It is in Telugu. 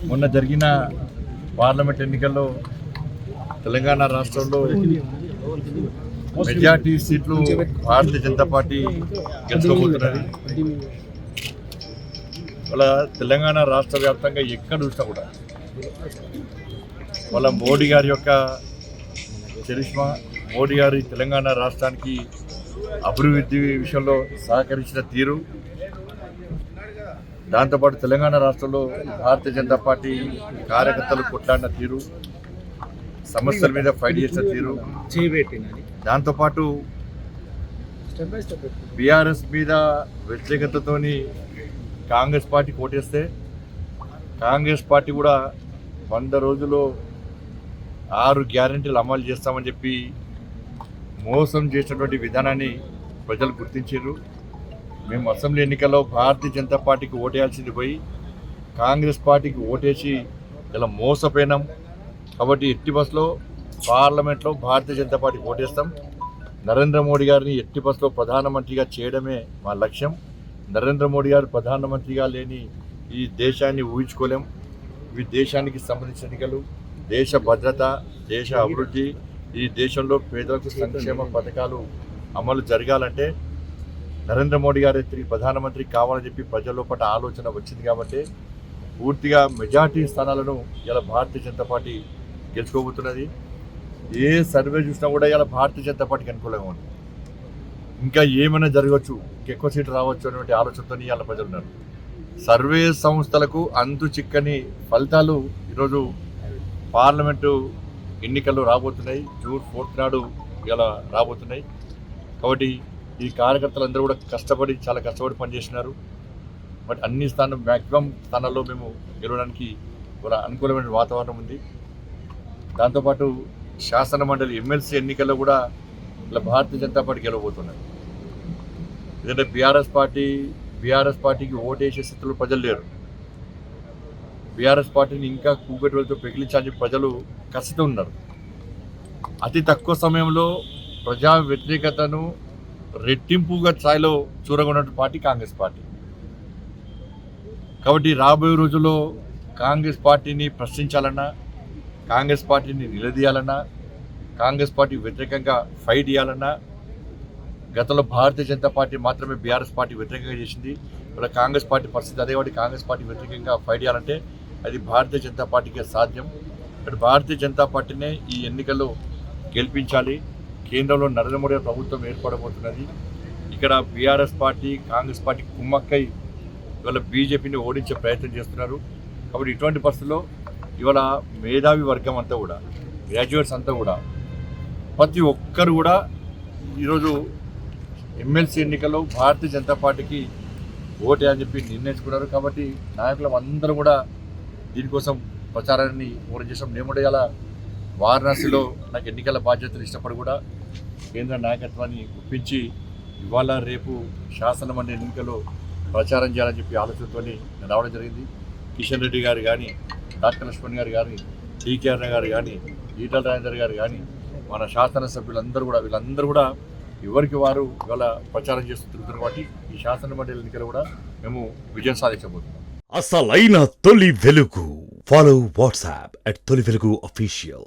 మొన్న జరిగిన పార్లమెంట్ ఎన్నికల్లో తెలంగాణ రాష్ట్రంలో మెజార్టీ సీట్లు భారతీయ జనతా పార్టీ గెలుచుకోబోతున్నది. వాళ్ళ తెలంగాణ రాష్ట్ర వ్యాప్తంగా ఎక్కడ చూసినా కూడా వాళ్ళ మోడీ గారి యొక్క చరిష్మా, మోడీ గారి తెలంగాణ రాష్ట్రానికి అభివృద్ధి విషయంలో సహకరించిన తీరు, దాంతోపాటు తెలంగాణ రాష్ట్రంలో భారతీయ జనతా పార్టీ కార్యకర్తలు కొట్లాడిన తీరు, సమస్యల మీద ఫైట్ చేసిన తీరు, దాంతోపాటు బీఆర్ఎస్ మీద వ్యతిరేకతతోని కాంగ్రెస్ పార్టీ కోటేస్తే కాంగ్రెస్ పార్టీ కూడా 100 రోజుల్లో 6 గ్యారెంటీలు అమలు చేస్తామని చెప్పి మోసం చేసినటువంటి విధానాన్ని ప్రజలు గుర్తించారు. మేము అసెంబ్లీ ఎన్నికల్లో భారతీయ జనతా పార్టీకి ఓటేయాల్సింది పోయి కాంగ్రెస్ పార్టీకి ఓటేసి ఇలా మోసపోయినాం. కాబట్టి ఎట్టి బస్సులో పార్లమెంట్లో భారతీయ జనతా పార్టీకి ఓటేస్తాం. నరేంద్ర మోడీ గారిని ఎట్టి బస్సులో ప్రధానమంత్రిగా చేయడమే మా లక్ష్యం. నరేంద్ర మోడీ గారు ప్రధానమంత్రిగా లేని ఈ దేశాన్ని ఊహించుకోలేం. ఇవి దేశానికి సంబంధించిన ఎన్నికలు, దేశ భద్రత, దేశ అభివృద్ధి, ఈ దేశంలో పేదలకు సంక్షేమ పథకాలు అమలు జరగాలంటే నరేంద్ర మోడీ గారు తిరిగి ప్రధానమంత్రి కావాలని చెప్పి ప్రజల్లో పట్ల ఆలోచన వచ్చింది. కాబట్టి పూర్తిగా మెజార్టీ స్థానాలను ఇలా భారతీయ జనతా పార్టీ గెలుచుకోబోతున్నది. ఏ సర్వే చూసినా కూడా ఇలా భారతీయ జనతా పార్టీకి అనుకూలంగా ఉంది. ఇంకా ఏమైనా జరగవచ్చు, ఇంకెక్కువ సీట్లు రావచ్చు అనేటువంటి ఆలోచనతో ఇవాళ ప్రజలు ఉన్నారు. సర్వే సంస్థలకు అంతు చిక్కని ఫలితాలు ఈరోజు పార్లమెంటు ఎన్నికల్లో రాబోతున్నాయి. జూన్ 4 నాడు ఇలా రాబోతున్నాయి. కాబట్టి ఈ కార్యకర్తలందరూ కూడా చాలా కష్టపడి పనిచేస్తున్నారు. బట్ అన్ని మ్యాక్సిమం స్థానాల్లో మేము గెలవడానికి కూడా అనుకూలమైన వాతావరణం ఉంది. దాంతోపాటు శాసన మండలి ఎమ్మెల్సీ ఎన్నికల్లో కూడా ఇలా భారతీయ జనతా పార్టీ గెలవబోతున్నారు. ఎందుకంటే బీఆర్ఎస్ పార్టీకి ఓటేసే స్థితిలో ప్రజలు లేరు. బీఆర్ఎస్ పార్టీని ఇంకా కూగట్టులతో పెకిలించాలని చెప్పి ప్రజలు కసితో ఉన్నారు. అతి తక్కువ సమయంలో ప్రజా వ్యతిరేకతను రెట్టింపుగా స్థాయిలో చూరగొన్న పార్టీ కాంగ్రెస్ పార్టీ. కాబట్టి రాబోయే రోజుల్లో కాంగ్రెస్ పార్టీని ప్రశ్నించాలన్నా, కాంగ్రెస్ పార్టీని నిలదీయాలన్నా, కాంగ్రెస్ పార్టీ వ్యతిరేకంగా ఫైట్ చేయాలన్నా, గతంలో భారతీయ జనతా పార్టీ మాత్రమే బీఆర్ఎస్ పార్టీ వ్యతిరేకంగా చేసింది. ఇలా కాంగ్రెస్ పార్టీ పరిస్థితి అదే. కాబట్టి కాంగ్రెస్ పార్టీ వ్యతిరేకంగా ఫైట్ చేయాలంటే అది భారతీయ జనతా పార్టీకే సాధ్యం. ఇక్కడ భారతీయ జనతా పార్టీనే ఈ ఎన్నికల్లో గెలిపించాలి. కేంద్రంలో నరేంద్ర మోడీ ప్రభుత్వం ఏర్పడబోతున్నది. ఇక్కడ బీఆర్ఎస్ పార్టీ, కాంగ్రెస్ పార్టీ కుమ్మక్కై ఇవాళ బీజేపీని ఓడించే ప్రయత్నం చేస్తున్నారు. కాబట్టి ఇటువంటి పరిస్థితుల్లో ఇవాళ మేధావి వర్గం అంతా కూడా, గ్రాడ్యుయేట్స్ అంతా కూడా, ప్రతి ఒక్కరు కూడా ఈరోజు ఎమ్మెల్సీ ఎన్నికల్లో భారతీయ జనతా పార్టీకి ఓటే అని చెప్పి నిర్ణయించుకున్నారు. కాబట్టి నాయకులు అందరూ కూడా దీనికోసం ప్రచారాన్ని చేసాం. నేను కూడా ఇలా వారణాసిలో నాకు ఎన్నికల బాధ్యతలు ఇచ్చినప్పుడు కూడా కేంద్ర నాయకత్వాన్ని ఒప్పించి ఇవాళ రేపు శాసన మండలి ఎన్నికల్లో ప్రచారం చేయాలని చెప్పి ఆలోచనతో నేను రావడం జరిగింది. కిషన్ రెడ్డి గారు కానీ, డాక్టర్ లక్ష్మణ్ గారు కానీ, టీకేఆర్ గారు కానీ, ఈటల రాజేందర్ గారు కానీ, మన శాసనసభ్యులందరూ కూడా, వీళ్ళందరూ కూడా ఎవరికి వారు ఇవాళ ప్రచారం చేస్తూ తిరుగుతున్నారు. కాబట్టి ఈ శాసన మండలి ఎన్నికలు కూడా మేము విజయం సాధించబోతున్నాం. అసలైన తొలి వెలుగు. ఫాలో వాట్సాప్ @తొలి వెలుగు official.